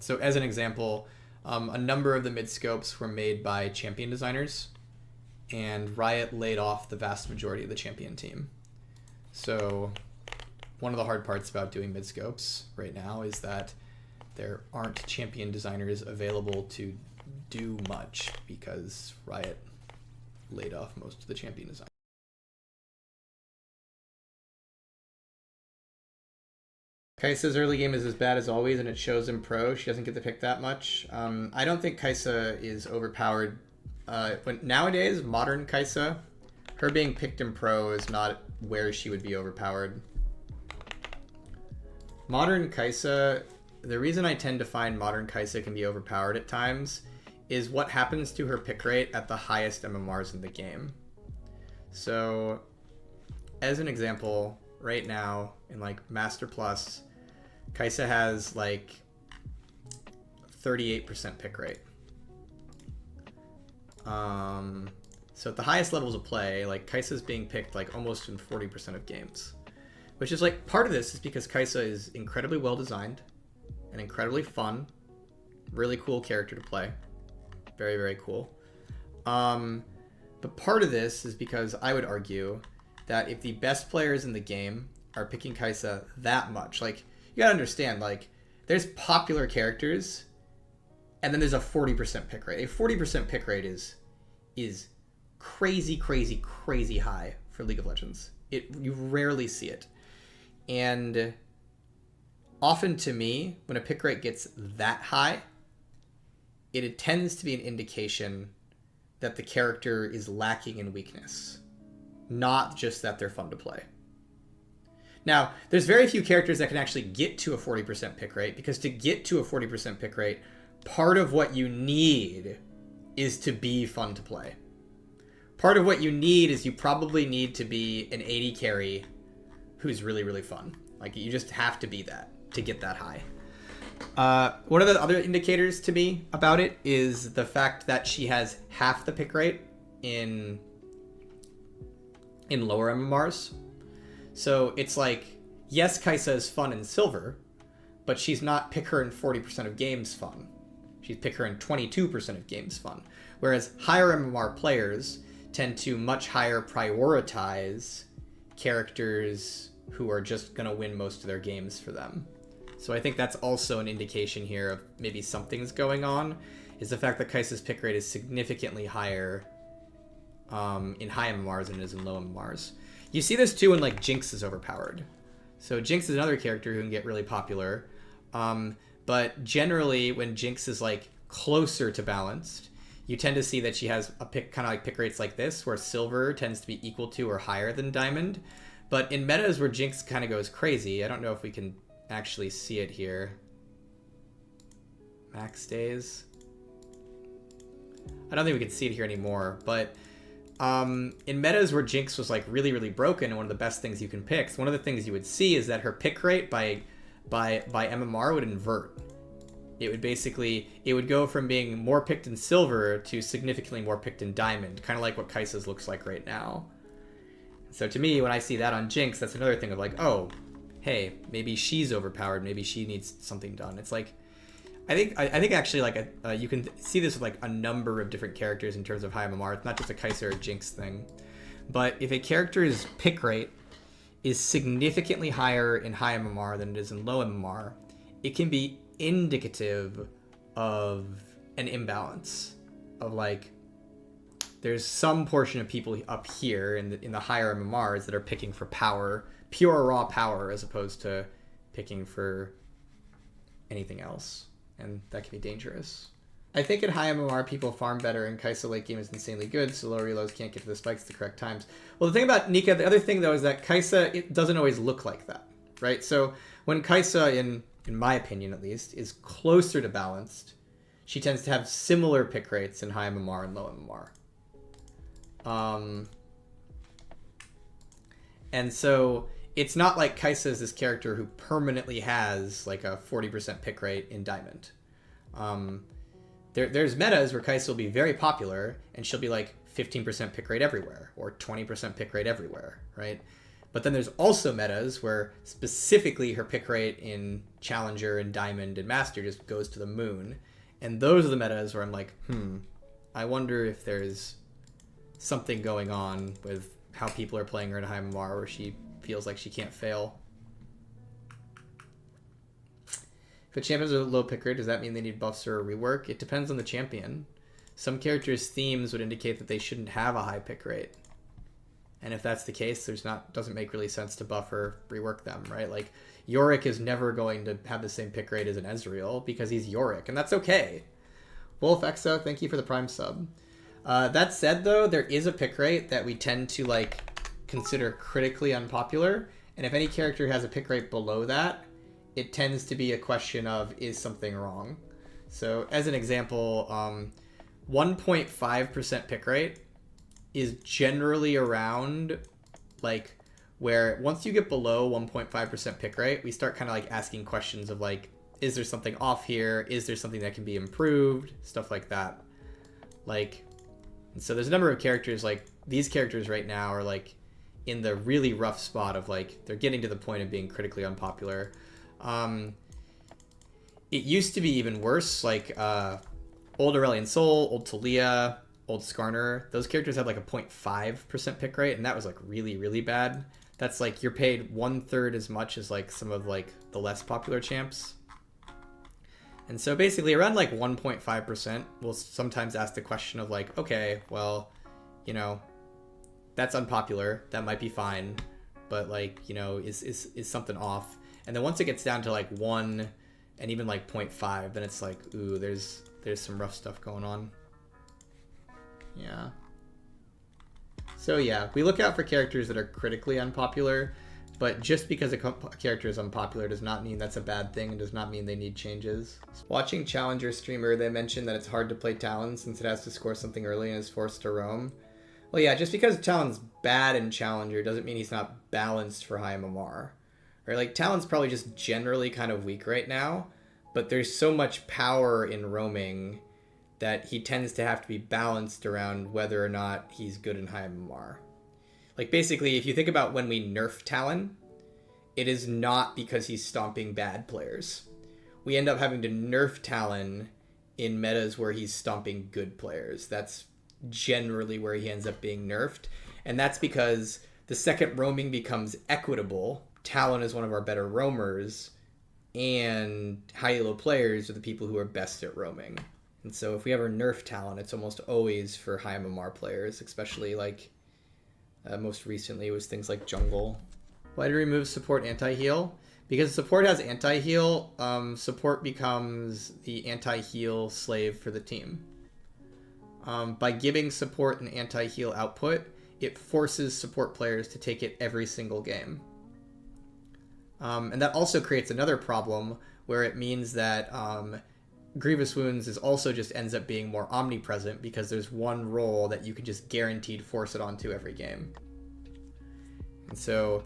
So as an example, a number of the midscopes were made by champion designers, and Riot laid off the vast majority of the champion team. So one of the hard parts about doing midscopes right now is that there aren't champion designers available to do much because Riot laid off most of the champion designers. Kai'Sa's early game is as bad as always, and it shows in pro. She doesn't get to pick that much. I don't think Kai'Sa is overpowered. When nowadays, modern Kai'Sa, her being picked in pro is not where she would be overpowered. Modern Kai'Sa, the reason I tend to find modern Kai'Sa can be overpowered at times is what happens to her pick rate at the highest MMRs in the game. So, as an example, right now in like Master Plus, Kai'Sa has like 38% pick rate. So at the highest levels of play, like Kai'Sa's being picked like almost in 40% of games, which is like part of this is because Kai'Sa is incredibly well designed and incredibly fun, really cool character to play, very, very cool. But part of this is because I would argue that if the best players in the game are picking Kai'Sa that much, like you gotta understand, like there's popular characters and then there's a 40% pick rate. A 40% pick rate is crazy, crazy, crazy high for League of Legends. You rarely see it. And often to me, when a pick rate gets that high, it tends to be an indication that the character is lacking in weakness, not just that they're fun to play. Now, there's very few characters that can actually get to a 40% pick rate, because to get to a 40% pick rate, part of what you need is to be fun to play. Part of what you need is you probably need to be an 80 carry who's really, really fun. Like, you just have to be that to get that high. One of the other indicators to me about it is the fact that she has half the pick rate in lower MMRs. So it's like, yes, Kai'Sa is fun in silver, but she's not pick her in 40% of games fun. She's pick her in 22% of games fun. Whereas higher MMR players tend to much higher prioritize characters who are just going to win most of their games for them. So I think that's also an indication here of maybe something's going on, is the fact that Kai'Sa's pick rate is significantly higher in high MMRs than it is in low MMRs. You see this too when like JINX is overpowered. So JINX is another character who can get really popular. But generally when JINX is like closer to balanced, you tend to see that she has a pick, kind of like pick rates like this, where silver tends to be equal to or higher than diamond. But in metas where JINX kind of goes crazy, I don't know if we can actually see it here. Max days. I don't think we can see it here anymore, but in metas where JINX was like really, really broken and one of the best things you can pick, one of the things you would see is that her pick rate by MMR would invert. It would basically, it would go from being more picked in silver to significantly more picked in diamond, kind of like what Kai'Sa's looks like right now. So to me, when I see that on JINX, that's another thing of like, oh, hey, maybe she's overpowered, maybe she needs something done. It's like, I think actually like you can see this with like a number of different characters in terms of high MMR. It's not just a Kai'Sa or a JINX thing. But if a character's pick rate is significantly higher in high MMR than it is in low MMR, it can be indicative of an imbalance of like, there's some portion of people up here in the higher MMRs that are picking for power, pure raw power, as opposed to picking for anything else. And that can be dangerous. I think in high MMR, people farm better, and Kai'Sa late game is insanely good, so low reloads can't get to the spikes at the correct times. Well, the thing about Nika, the other thing, though, is that Kai'Sa, it doesn't always look like that, right? So when Kai'Sa, in my opinion at least, is closer to balanced, she tends to have similar pick rates in high MMR and low MMR. And so it's not like Kai'Sa is this character who permanently has like a 40% pick rate in Diamond. There's metas where Kai'Sa will be very popular and she'll be like 15% pick rate everywhere or 20% pick rate everywhere, right? But then there's also metas where specifically her pick rate in Challenger and Diamond and Master just goes to the moon. And those are the metas where I'm like, I wonder if there's something going on with how people are playing her in High MMR where she feels like she can't fail. If a champion has a low pick rate, does that mean they need buffs or a rework? It depends on the champion. Some characters' themes would indicate that they shouldn't have a high pick rate. And if that's the case, doesn't make really sense to buff or rework them, right? Like, Yorick is never going to have the same pick rate as an Ezreal because he's Yorick, and that's okay. Wolf Exo, thank you for the Prime sub. That said, though, there is a pick rate that we tend to, like, consider critically unpopular, and if any character has a pick rate below that, it tends to be a question of, is something wrong? So, as an example, 1.5% pick rate is generally around, like, where once you get below 1.5% pick rate, we start kind of, like, asking questions of, like, is there something off here? Is there something that can be improved? Stuff like that. Like, and so there's a number of characters, like, these characters right now are, like, in the really rough spot of, like, they're getting to the point of being critically unpopular. It used to be even worse, like, old Aurelion Sol, old Talia, old Skarner, those characters had like a 0.5% pick rate, and that was like really, really bad. That's like you're paid 1/3 as much as like some of like the less popular champs. And so basically around like 1.5%, we'll sometimes ask the question of like, okay, well, you know, that's unpopular, that might be fine, but like, you know, is something off? And then once it gets down to like 1 and even like 0.5, then it's like, ooh, there's some rough stuff going on. Yeah. So yeah, we look out for characters that are critically unpopular, but just because a character is unpopular does not mean that's a bad thing and does not mean they need changes. Watching Challenger streamer, they mentioned that it's hard to play Talon since it has to score something early and is forced to roam. Well, yeah, just because Talon's bad in Challenger doesn't mean he's not balanced for high MMR. Right? Like, Talon's probably just generally kind of weak right now, but there's so much power in roaming that he tends to have to be balanced around whether or not he's good in high MMR. Like, basically, if you think about when we nerf Talon, it is not because he's stomping bad players. We end up having to nerf Talon in metas where he's stomping good players. That's generally where he ends up being nerfed. And that's because the second roaming becomes equitable, Talon is one of our better roamers, and high elo players are the people who are best at roaming. And so if we ever nerf Talon, it's almost always for high MMR players, especially like most recently was things like jungle. Why do we remove support anti-heal? Because support has anti-heal, support becomes the anti-heal slave for the team. By giving support an anti-heal output, it forces support players to take it every single game. And that also creates another problem where it means that Grievous Wounds is also just ends up being more omnipresent because there's one role that you can just guaranteed force it onto every game. And so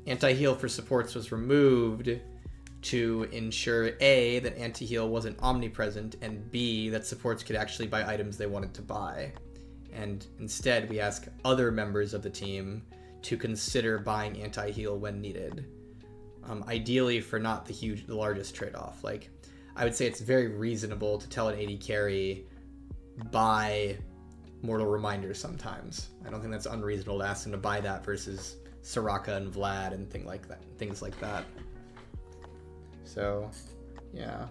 anti-heal for supports was removed to ensure A, that anti-heal wasn't omnipresent, and B, that supports could actually buy items they wanted to buy. And instead we ask other members of the team to consider buying anti-heal when needed. Ideally for not the largest trade-off. Like, I would say it's very reasonable to tell an AD carry buy Mortal Reminder sometimes. I don't think that's unreasonable to ask them to buy that versus Soraka and Vlad and things like that. So, yeah.